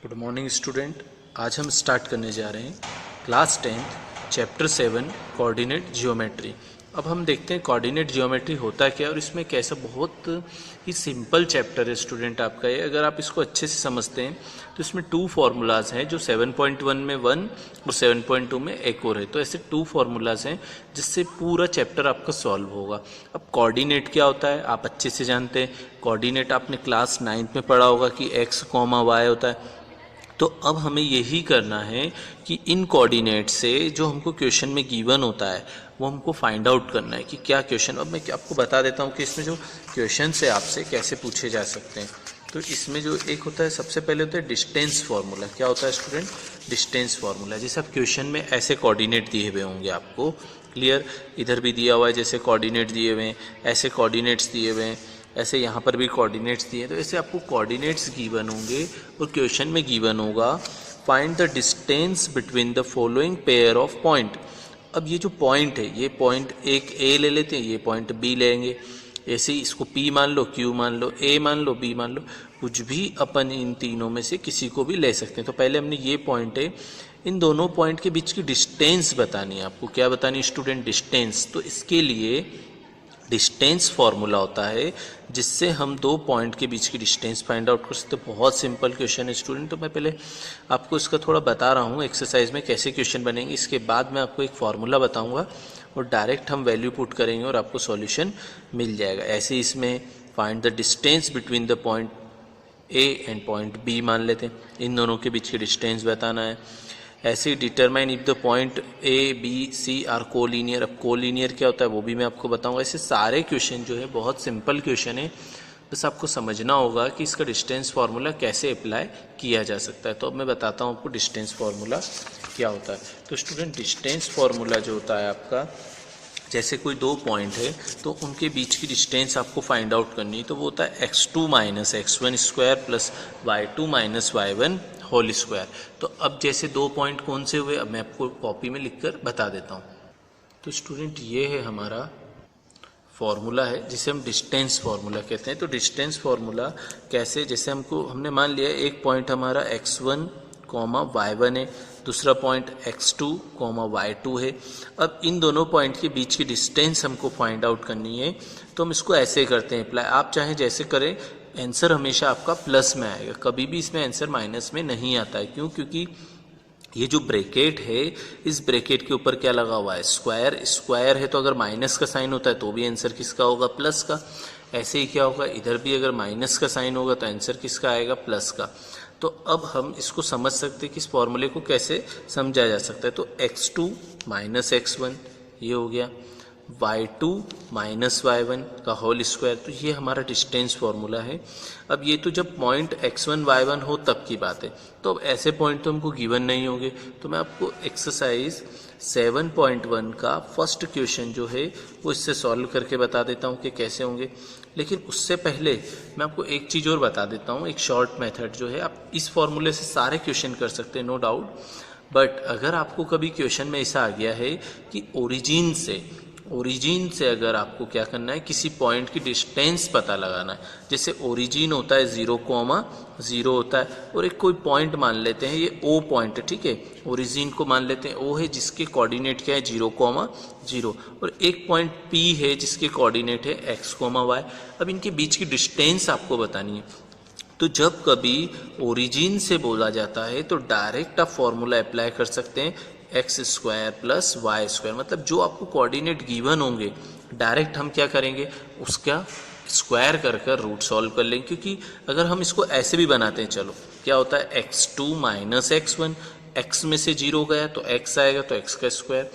Good morning student. आज हम start करने जा रहे हैं क्लास 10 चैप्टर 7 कोऑर्डिनेट जियोमेट्री। अब हम देखते हैं कोऑर्डिनेट जियोमेट्री होता क्या है और इसमें कैसा बहुत ही सिंपल चैप्टर है स्टूडेंट आपका ये। अगर आप इसको अच्छे से समझते हैं तो इसमें 2 फार्मूलाज हैं जो 7.1 में 1 और 7.2 में एक और है। तो ऐसे 2 फार्मूलाज हैं जिससे पूरा चैप्टर आपका सॉल्व होगा। अब कोऑर्डिनेट क्या होता है आप अच्छे से जानते हैं। कोऑर्डिनेट आपने क्लास 9 में पढ़ा होगा कि x, y होता है। तो अब हमें यही करना है कि इन कोऑर्डिनेट से जो हमको क्वेश्चन में गिवन होता है वो हमको फाइंड आउट करना है कि क्या क्वेश्चन। अब मैं आपको बता देता हूँ कि इसमें जो क्वेश्चन है आपसे कैसे पूछे जा सकते हैं। तो इसमें जो एक होता है सबसे पहले होता है डिस्टेंस फार्मूला। क्या होता है स्टूडेंट? Distance formula. जैसे आप क्वेश्चन में ऐसे कोऑर्डिनेट दिए हुए होंगे आपको, क्लियर, इधर भी दिया हुआ है जैसे कोऑर्डिनेट दिए हुए हैं, ऐसे कोऑर्डिनेट्स दिए हुए हैं, ऐसे यहाँ पर भी कोऑर्डिनेट्स दिए। तो ऐसे आपको कोऑर्डिनेट्स गिवन होंगे और क्वेश्चन में गिवन होगा find the distance between the following pair of point. अब ये जो पॉइंट है, ये पॉइंट एक ए ले लेते हैं, ये पॉइंट बी लेंगे, ऐसे ही इसको पी मान लो, क्यू मान लो, ए मान लो, बी मान लो, कुछ भी अपन इन तीनों में से किसी को भी ले सकते हैं। तो पहले हमने ये पॉइंट है, इन दोनों पॉइंट के बीच की डिस्टेंस बतानी है आपको। क्या बतानी है स्टूडेंट? डिस्टेंस। तो इसके लिए डिस्टेंस फार्मूला होता है जिससे हम 2 पॉइंट के बीच की डिस्टेंस फाइंड आउट कर सकते हैं। बहुत सिंपल क्वेश्चन है स्टूडेंट। तो मैं पहले आपको इसका थोड़ा बता रहा हूँ एक्सरसाइज में कैसे क्वेश्चन बनेंगे। इसके बाद मैं आपको एक फार्मूला बताऊँगा और डायरेक्ट हम वैल्यू पुट करेंगे और आपको सॉल्यूशन मिल जाएगा। ऐसे इसमें find the distance between the point A and point B मान लेते हैं, इन दोनों के बीच की डिस्टेंस बताना है। ऐसे ही determine if the point A B C are collinear. अब कोलीनियर क्या होता है वो भी मैं आपको बताऊंगा। ऐसे सारे क्वेश्चन जो है बहुत सिंपल क्वेश्चन है, बस आपको समझना होगा कि इसका डिस्टेंस फार्मूला कैसे अप्लाई किया जा सकता है। तो अब मैं बताता हूँ आपको डिस्टेंस फार्मूला क्या होता है। तो स्टूडेंट डिस्टेंस फार्मूला जो होता है आपका, जैसे कोई 2 पॉइंट है तो उनके बीच की डिस्टेंस आपको फाइंड आउट करनी है। तो वो होता है x2 minus x1 square plus y2 minus y1 whole square. तो अब जैसे 2 पॉइंट कौन से हुए, अब मैं आपको कॉपी में लिखकर बता देता हूँ। तो स्टूडेंट ये है हमारा फॉर्मूला है जिसे हम डिस्टेंस फार्मूला कहते हैं। तो डिस्टेंस फार्मूला कैसे, जैसे हमने मान लिया एक पॉइंट हमारा x1 y1 है, दूसरा पॉइंट x2 y2 है। अब इन दोनों पॉइंट के बीच की डिस्टेंस हमको फाइंड आउट करनी है। तो हम इसको ऐसे करते हैं अप्लाई। आप चाहे जैसे करें, आंसर हमेशा आपका प्लस में आएगा, कभी भी इसमें आंसर माइनस में नहीं आता है। क्यों? क्योंकि ये जो ब्रैकेट है, इस ब्रैकेट के ऊपर क्या लगा हुआ है? स्क्वायर। स्क्वायर है तो अगर माइनस का साइन होता है तो भी आंसर किसका होगा? प्लस का। ऐसे ही क्या होगा, इधर भी अगर माइनस का साइन होगा तो आंसर किसका आएगा? प्लस का। तो अब हम इसको समझ सकते हैं कि इस फॉर्मूले को कैसे समझा जा सकता है। तो x2 माइनस x1 ये हो गया, y2 माइनस y1 का होल स्क्वायर। तो ये हमारा डिस्टेंस फार्मूला है। अब ये तो जब पॉइंट x1 y1 हो तब की बात है। तो अब ऐसे पॉइंट तो हमको गिवन नहीं होंगे। तो मैं आपको एक्सरसाइज 7.1 का फर्स्ट क्वेश्चन जो है वो इससे सॉल्व करके बता देता हूँ कि कैसे होंगे। लेकिन उससे पहले मैं आपको एक चीज़ और बता देता हूँ, एक शॉर्ट मेथड जो है। आप इस फॉर्मूले से सारे क्वेश्चन कर सकते हैं, नो डाउट। बट अगर आपको कभी क्वेश्चन में ऐसा आ गया है कि ओरिजिन से अगर आपको क्या करना है, किसी पॉइंट की डिस्टेंस पता लगाना है। जैसे ओरिजिन होता है 0,0 होता है और एक कोई पॉइंट मान लेते हैं, ये O पॉइंट है, ठीक है। ओरिजिन को मान लेते हैं O है जिसके कोऑर्डिनेट क्या है? 0,0 और एक पॉइंट P है जिसके कोऑर्डिनेट है x, y। अब इनके बीच की डिस्टेंस आपको बतानी है। तो जब कभी ओरिजिन से बोला जाता है तो डायरेक्ट आप फॉर्मूला अप्लाई कर सकते हैं, X square plus Y square. मतलब जो आपको कोऑर्डिनेट गिवन होंगे डायरेक्ट हम क्या करेंगे, उसका स्क्वायर कर कर रूट सॉल्व कर लेंगे। क्योंकि अगर हम इसको ऐसे भी बनाते हैं, चलो क्या होता है, x2 माइनस x1, x में से 0 गया तो x आएगा तो x का square,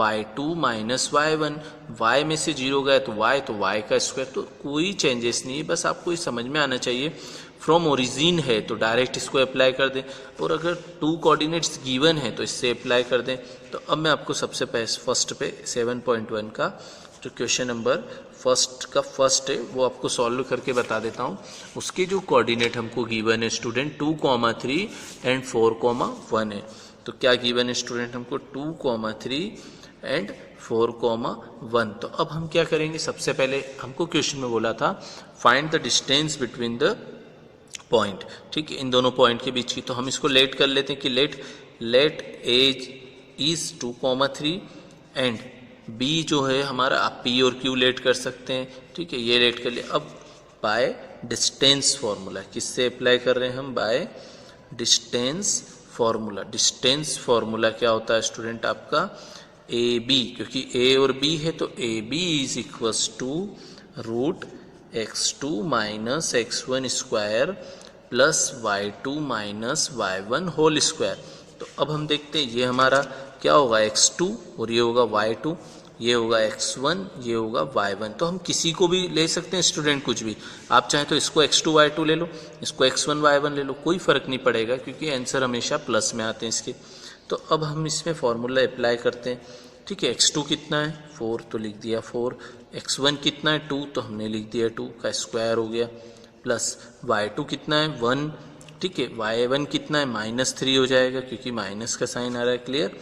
y2 minus y1, y में से 0 गया तो y का स्क्वायर। तो कोई चेंजेस नहीं है, बस आपको ये समझ में आना चाहिए। फ्रॉम ओरिजिन है तो डायरेक्ट इसको अप्लाई कर दें, और अगर 2 कोऑर्डिनेट्स गिवन है तो इससे अप्लाई कर दें। तो अब मैं आपको सबसे फर्स्ट पे 7.1 का जो क्वेश्चन नंबर फर्स्ट है वो आपको सॉल्व करके बता देता हूँ। उसके जो कोऑर्डिनेट हमको गिवन है स्टूडेंट 2,3 एंड 4,1 है। तो क्या गिवन है स्टूडेंट हमको? 2,3 एंड 4,1। तो अब हम क्या करेंगे, सबसे पहले हमको क्वेश्चन में बोला था find the distance between the point, ठीक है, इन दोनों पॉइंट के बीच की। तो हम इसको लेट कर लेते हैं कि let as is 2,3 and B जो है हमारा, आप पी और क्यू लेट कर सकते हैं, ठीक है, ये लेट कर लिया। अब बाय डिस्टेंस फॉर्मूला, किससे अप्लाई कर रहे हैं हम? By distance formula. Distance formula क्या होता है स्टूडेंट आपका? ए बी, क्योंकि ए और बी है तो A B is equals to root x2 minus x1 square plus y2 minus y1 whole square. तो अब हम देखते हैं ये हमारा क्या होगा, x2 और ये होगा y2, ये होगा x1, ये होगा y1। तो हम किसी को भी ले सकते हैं स्टूडेंट, कुछ भी। आप चाहें तो इसको x2 y2 ले लो, इसको x1 y1 ले लो, कोई फ़र्क नहीं पड़ेगा क्योंकि आंसर हमेशा प्लस में आते हैं इसके। तो अब हम इसमें फॉर्मूला अप्लाई करते हैं, ठीक है। x2 कितना है? 4, तो लिख दिया 4। x1 कितना है? 2, तो हमने लिख दिया 2 का स्क्वायर हो गया, प्लस y2 कितना है? 1, ठीक है। y1 कितना है? -3 हो जाएगा क्योंकि माइनस का साइन आ रहा है, क्लियर।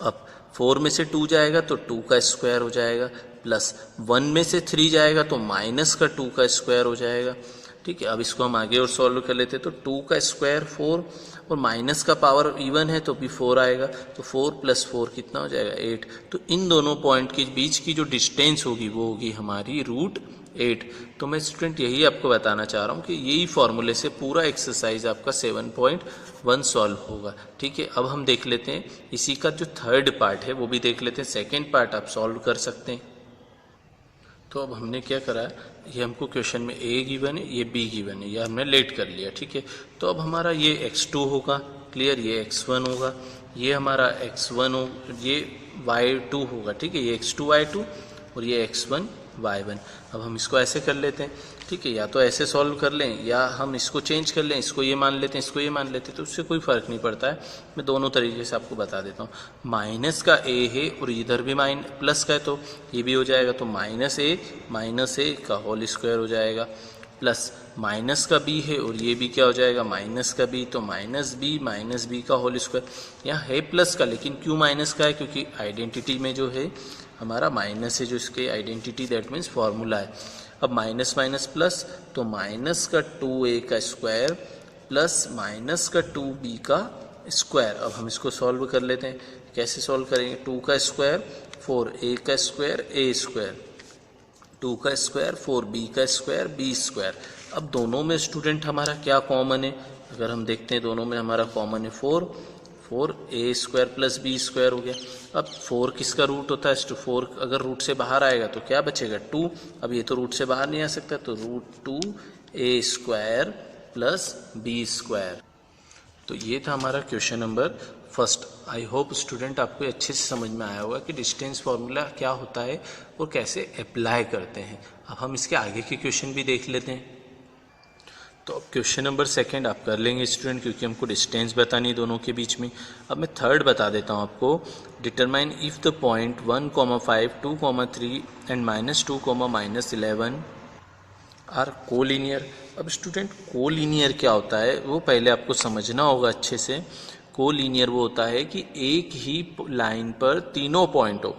अब 4 में से 2 जाएगा तो 2 का स्क्वायर हो जाएगा, प्लस 1 में से 3 जाएगा तो माइनस का 2 का स्क्वायर हो जाएगा, ठीक है। अब इसको हम आगे और सॉल्व कर लेते हैं। तो 2 का स्क्वायर 4 और माइनस का पावर इवन है तो भी 4 आएगा, तो 4 + 4 कितना हो जाएगा? 8। तो इन दोनों पॉइंट के बीच की जो डिस्टेंस होगी वो होगी हमारी √8। तो मैं स्टूडेंट यही आपको बताना चाह रहा हूँ कि यही फॉर्मूले से पूरा एक्सरसाइज आपका 7.1 सॉल्व होगा, ठीक है। अब हम देख लेते हैं इसी का जो थर्ड पार्ट है वो भी देख लेते हैं। सेकेंड पार्ट आप सॉल्व कर सकते हैं। तो अब हमने क्या करा, ये हमको क्वेश्चन में ए गिवन है, ये बी गिवन है, ये हमने लेट कर लिया, ठीक है। तो अब हमारा ये x2 होगा, क्लियर, ये x1 होगा, ये हमारा x1 हो, ये y2 होगा, ठीक है, ये x2 y2 और ये x1 y1। अब हम इसको ऐसे कर लेते हैं, ठीक है, या तो ऐसे सॉल्व कर लें या हम इसको चेंज कर लें, इसको ये मान लेते हैं, इसको ये मान लेते हैं, तो उससे कोई फ़र्क नहीं पड़ता है। मैं दोनों तरीके से आपको बता देता हूँ। माइनस का ए है और इधर भी प्लस का है तो ये भी हो जाएगा, तो -a का होल स्क्वायर हो जाएगा, प्लस माइनस का बी है और ये भी क्या हो जाएगा? माइनस का बी, तो -b का होल स्क्वायर। यहाँ है प्लस का लेकिन क्यों माइनस का है? क्योंकि आइडेंटिटी में जो है हमारा माइनस है, जो इसके आइडेंटिटी दैट मीन्स फॉर्मूला है। अब माइनस माइनस प्लस, तो माइनस का 2a का स्क्वायर प्लस माइनस का 2b का स्क्वायर। अब हम इसको सॉल्व कर लेते हैं। कैसे सॉल्व करेंगे? 2 का स्क्वायर 4a का स्क्वायर a स्क्वायर, 2 का स्क्वायर 4b का स्क्वायर b स्क्वायर। अब दोनों में स्टूडेंट हमारा क्या कॉमन है? अगर हम देखते हैं दोनों में हमारा कॉमन है 4a square plus b square हो गया। अब 4 किसका रूट होता है? 4 अगर रूट से बाहर आएगा तो क्या बचेगा? 2। अब ये तो रूट से बाहर नहीं आ सकता, तो √2a square plus b square. तो ये था हमारा question number first. I hope student आपको अच्छे से समझ में आया होगा कि डिस्टेंस फार्मूला क्या होता है और कैसे अप्लाई करते हैं। अब हम इसके आगे के क्वेश्चन भी देख लेते हैं। तो अब क्वेश्चन नंबर सेकंड आप कर लेंगे स्टूडेंट, क्योंकि हमको डिस्टेंस बतानी दोनों के बीच में। अब मैं थर्ड बता देता हूँ आपको। Determine if the point 1,5, 2,3 and -2, -11 are collinear. अब स्टूडेंट कोलिनियर क्या होता है वो पहले आपको समझना होगा अच्छे से। कोलिनियर वो होता है कि एक ही लाइन पर तीनों पॉइंट हो।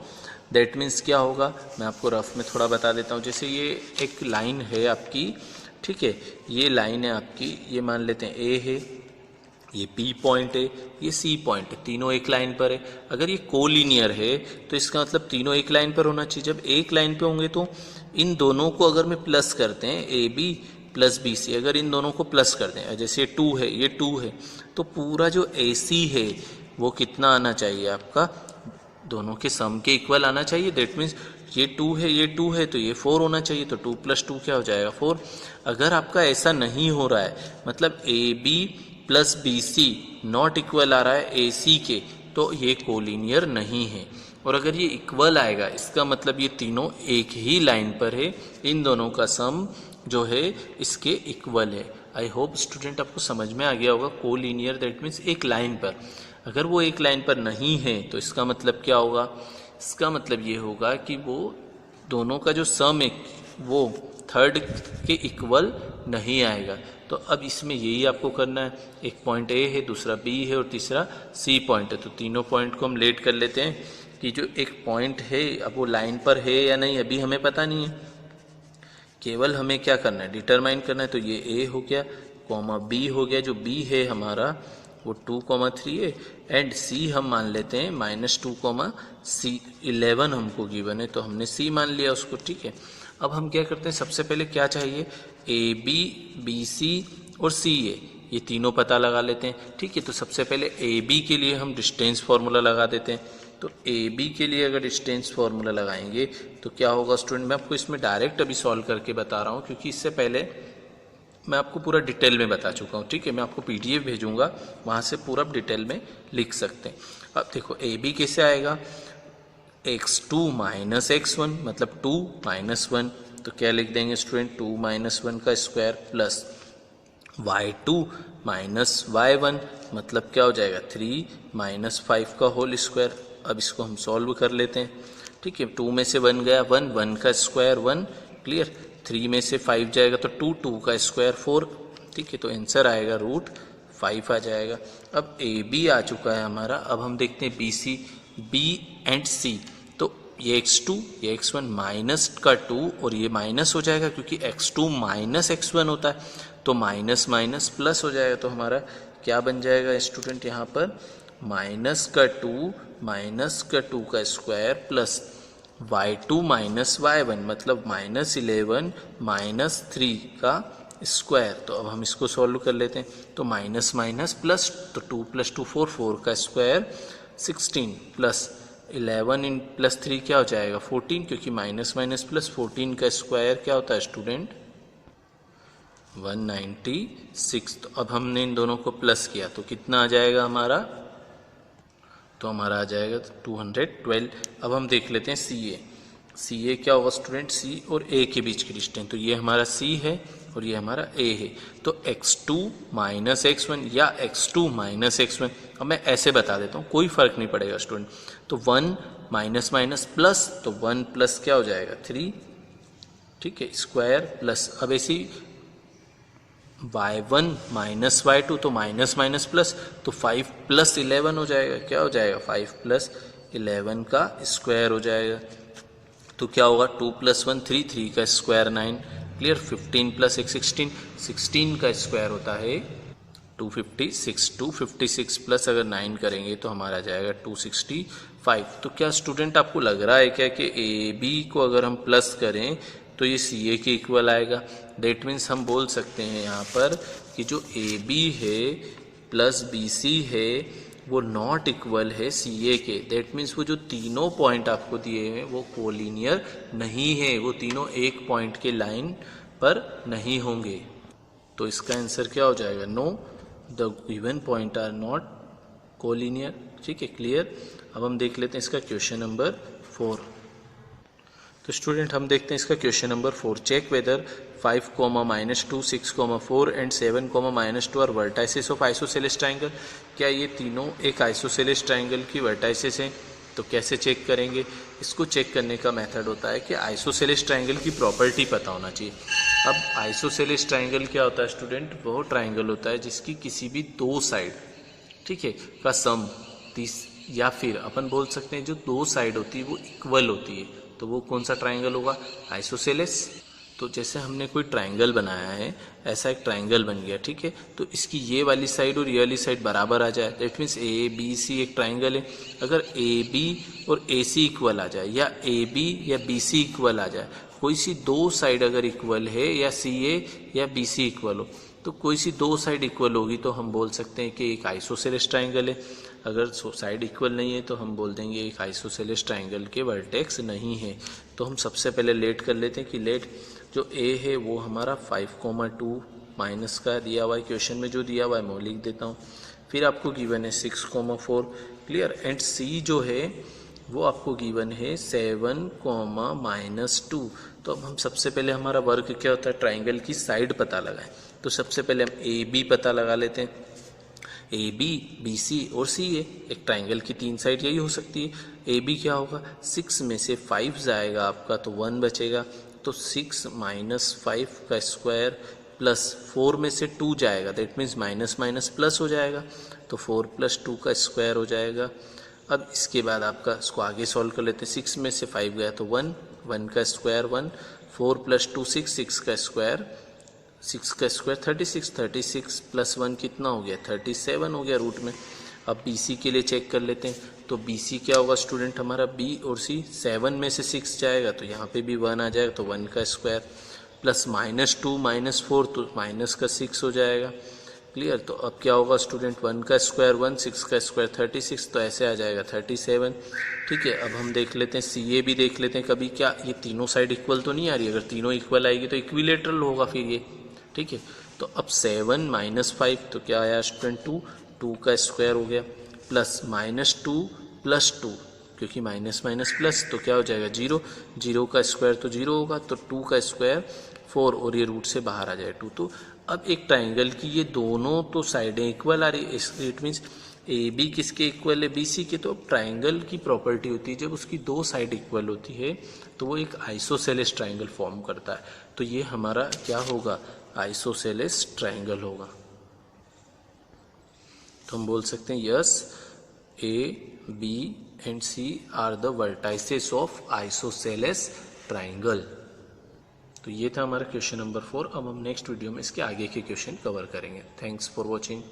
दैट मीन्स क्या होगा, मैं आपको रफ में थोड़ा बता देता हूँ। जैसे ये एक लाइन है आपकी, ठीक है, ये लाइन है आपकी, ये मान लेते हैं ए है, ये बी पॉइंट है, ये सी पॉइंट है, तीनों एक लाइन पर है। अगर ये कोलिनियर है तो इसका मतलब तीनों एक लाइन पर होना चाहिए। जब एक लाइन पे होंगे तो इन दोनों को अगर मैं प्लस करते हैं, A B plus B C, अगर इन दोनों को प्लस कर दें, जैसे 2 है, ये 2 है, तो पूरा जो ए सी है वो कितना आना चाहिए आपका? दोनों के सम के इक्वल आना चाहिए। दैट मीन्स ये 2 है, ये 2 है, तो ये 4 होना चाहिए, तो 2 + 2 क्या हो जाएगा? 4। अगर आपका ऐसा नहीं हो रहा है, मतलब A B plus B C not equal आ रहा है ए सी के, तो ये कोलिनियर नहीं है। और अगर ये इक्वल आएगा, इसका मतलब ये तीनों एक ही लाइन पर है, इन दोनों का सम जो है इसके इक्वल है। आई होप स्टूडेंट आपको समझ में आ गया होगा। कोलिनियर दैट मीन्स एक लाइन पर। अगर वो एक लाइन पर नहीं है तो इसका मतलब क्या होगा? इसका मतलब ये होगा कि वो दोनों का जो सम है वो थर्ड के इक्वल नहीं आएगा। तो अब इसमें यही आपको करना है। एक पॉइंट ए है, दूसरा बी है और तीसरा सी पॉइंट है। तो तीनों पॉइंट को हम लेट कर लेते हैं कि जो एक पॉइंट है अब वो लाइन पर है या नहीं अभी हमें पता नहीं है, केवल हमें क्या करना है? डिटरमाइन करना है। तो ये ए हो गया, कॉमा बी हो गया, जो बी है हमारा वो 2,3 है, एंड सी हम मान लेते हैं -2,11 हमको गिवन है, तो हमने सी मान लिया उसको, ठीक है। अब हम क्या करते हैं, सबसे पहले क्या चाहिए, ए बी, बी सी और सी ए, ये तीनों पता लगा लेते हैं, ठीक है। तो सबसे पहले ए बी के लिए हम डिस्टेंस फार्मूला लगा देते हैं। तो ए बी के लिए अगर डिस्टेंस फार्मूला लगाएंगे तो क्या होगा स्टूडेंट, मैं आपको इसमें डायरेक्ट अभी सॉल्व करके बता रहा हूँ, क्योंकि इससे पहले मैं आपको पूरा डिटेल में बता चुका हूँ, ठीक है। मैं आपको PDF भेजूंगा, वहाँ से पूरा डिटेल में लिख सकते हैं। अब देखो ए बी कैसे आएगा, x2 माइनस x1 मतलब 2 माइनस 1, तो क्या लिख देंगे स्टूडेंट, 2 माइनस 1 का square plus y2 minus y1 मतलब क्या हो जाएगा, 3 माइनस 5 का होल स्क्वायर। अब इसको हम सॉल्व कर लेते हैं, ठीक है। 2 में से 1 गया 1, 1 का स्क्वायर 1, क्लियर। 3 में से 5 जाएगा तो 2, 2 का स्क्वायर 4, ठीक है। तो आंसर आएगा √5 आ जाएगा। अब ए बी आ चुका है हमारा। अब हम देखते हैं बी सी, बी एंड सी। तो ये x2 ये x1 माइनस का 2 और ये माइनस हो जाएगा, क्योंकि x2 माइनस x1 होता है, तो माइनस माइनस प्लस हो जाएगा। तो हमारा क्या बन जाएगा स्टूडेंट, यहाँ पर माइनस का 2 का square plus y2 minus y1 मतलब -11 माइनस 3 का स्क्वायर। तो अब हम इसको सॉल्व कर लेते हैं। तो माइनस माइनस प्लस, तो 2 + 2 4, 4 का स्क्वायर 16 प्लस 11 इन प्लस 3 क्या हो जाएगा 14, क्योंकि माइनस माइनस प्लस 14 का स्क्वायर क्या होता है स्टूडेंट 196। तो अब हमने इन दोनों को प्लस किया तो कितना आ जाएगा हमारा, तो हमारा आ जाएगा 212। अब हम देख लेते हैं सी ए क्या होगा स्टूडेंट, सी और ए के बीच की डिस्टेंस। तो ये हमारा सी है और ये हमारा ए है। तो x2 माइनस x1 या x2 माइनस x1, अब मैं ऐसे बता देता हूँ, कोई फर्क नहीं पड़ेगा स्टूडेंट। तो 1 माइनस माइनस प्लस, तो 1 प्लस क्या हो जाएगा 3, ठीक है, स्क्वायर प्लस। अब ऐसी y1 माइनस y2, तो माइनस माइनस प्लस, तो 5 + 11 हो जाएगा, क्या हो जाएगा 5 + 11 का स्क्वायर हो जाएगा। तो क्या होगा 2 + 1 3, 3 का स्क्वायर 9, क्लियर। 15 + 1 16, 16 का स्क्वायर होता है 256, 256 प्लस अगर 9 करेंगे तो हमारा जाएगा 265। तो क्या स्टूडेंट आपको लग रहा है क्या कि ए बी को अगर हम प्लस करें तो ये सी ए के इक्वल आएगा। दैट मीन्स हम बोल सकते हैं यहाँ पर कि जो ए बी है प्लस बी सी है वो नॉट इक्वल है सी ए के। दैट मीन्स वो जो तीनों पॉइंट आपको दिए हैं वो कोलिनियर नहीं है, वो तीनों एक पॉइंट के लाइन पर नहीं होंगे। तो इसका आंसर क्या हो जाएगा, no, the given point are not collinear, ठीक है, क्लियर। अब हम देख लेते हैं इसका क्वेश्चन नंबर 4। तो स्टूडेंट हम देखते हैं इसका question number 4। Check whether 5, -2, 6, 4 and 7, -2 are vertices of isosceles triangle. क्या ये तीनों एक आइसोसेलेस ट्राइंगल की वर्टाइसेस हैं? तो कैसे चेक करेंगे इसको? चेक करने का मेथड होता है कि आइसोसेलेस ट्राइंगल की प्रॉपर्टी पता होना चाहिए। अब आइसोसेलेस ट्राइंगल क्या होता है स्टूडेंट, वो ट्राइंगल होता है जिसकी किसी भी दो साइड, ठीक है, का सम या फिर अपन बोल सकते हैं जो दो साइड होती है वो इक्वल होती है, तो वो कौन सा ट्राइंगल होगा, आइसोसेलेस। तो जैसे हमने कोई ट्राइंगल बनाया है, ऐसा एक ट्राइंगल बन गया, ठीक है, तो इसकी ये वाली साइड और ये वाली साइड बराबर आ जाए, that means A B C एक ट्राइंगल है। अगर ए बी और ए सी इक्वल आ जाए या ए बी या बी सी इक्वल आ जाए, कोई सी दो साइड अगर इक्वल है या सी ए या बी सी इक्वल हो, तो कोई सी दो साइड इक्वल होगी तो हम बोल सकते हैं कि एक आइसोसेलेस ट्राइंगल है। अगर साइड इक्वल नहीं है तो हम बोल देंगे एक आइसोसेलेस ट्राइंगल के वर्टेक्स नहीं है। तो हम सबसे पहले लेट कर लेते हैं कि लेट जो ए है वो हमारा 5,2 माइनस का दिया हुआ है, क्वेश्चन में जो दिया हुआ है मैं लिख देता हूँ। फिर आपको गिवन है 6,4, क्लियर। एंड सी जो है वो आपको गिवन है 7, -2। तो अब हम सबसे पहले हमारा वर्क क्या होता है, ट्राइंगल की साइड पता लगाएं। तो सबसे पहले हम ए बी पता लगा लेते हैं। ए बी, बी सी और सी ए, एक ट्राइंगल की तीन साइड यही हो सकती है। ए बी क्या होगा, 6 में से 5 जाएगा आपका तो 1 बचेगा, तो 6 - 5 का स्क्वायर प्लस 4 में से 2 जाएगा, that means minus minus plus हो जाएगा, तो 4 + 2 का स्क्वायर हो जाएगा। अब इसके बाद आपका इसको आगे सॉल्व कर लेते हैं। 6 में से 5 गया तो 1, 1 का स्क्वायर 1, 4 + 2 6, 6 का स्क्वायर 6 का स्क्वायर 36, 36 प्लस 1 कितना हो गया 37 हो गया रूट में। अब बी सी के लिए चेक कर लेते हैं, तो बी सी क्या होगा स्टूडेंट हमारा, बी और सी 7 में से 6 जाएगा तो यहाँ पे भी 1 आ जाएगा, तो 1 का स्क्वायर प्लस -2 -4 तो माइनस का 6 हो जाएगा। क्लियर, तो अब क्या होगा स्टूडेंट, 1 का स्क्वायर 1, 6 का स्क्वायर 36, तो ऐसे आ जाएगा 37। ठीक है, अब हम देख लेते हैं सी ए भी देख लेते हैं कभी, क्या ये तीनों साइड इक्वल तो नहीं आ रही, अगर तीनों इक्वल आएगी तो इक्विलेटरल होगा फिर ये। ठीक है, तो अब 7 - 5 तो क्या आया स्टूडेंट 2, 2 का स्क्वायर हो गया प्लस -2 + 2, क्योंकि माइनस माइनस प्लस तो क्या हो जाएगा 0, 0 का स्क्वायर तो 0 होगा, तो 2 का स्क्वायर 4 और ये रूट से बाहर आ जाए 2। तो अब एक ट्राइंगल की ये दोनों तो साइडें इक्वल आ रही, इट मीन्स ए बी किसके इक्वल है, बी सी के। तो अब ट्राइंगल की प्रॉपर्टी होती है जब उसकी दो साइड इक्वल होती है तो वो एक आइसोसेलेस ट्राइंगल फॉर्म करता है। तो ये हमारा क्या होगा, आइसोसेलेस ट्राइंगल होगा। तो हम बोल सकते हैं yes, A B and C are the vertices of isosceles triangle. तो ये था हमारा क्वेश्चन नंबर 4। अब हम नेक्स्ट वीडियो में इसके आगे के क्वेश्चन कवर करेंगे। Thanks for watching.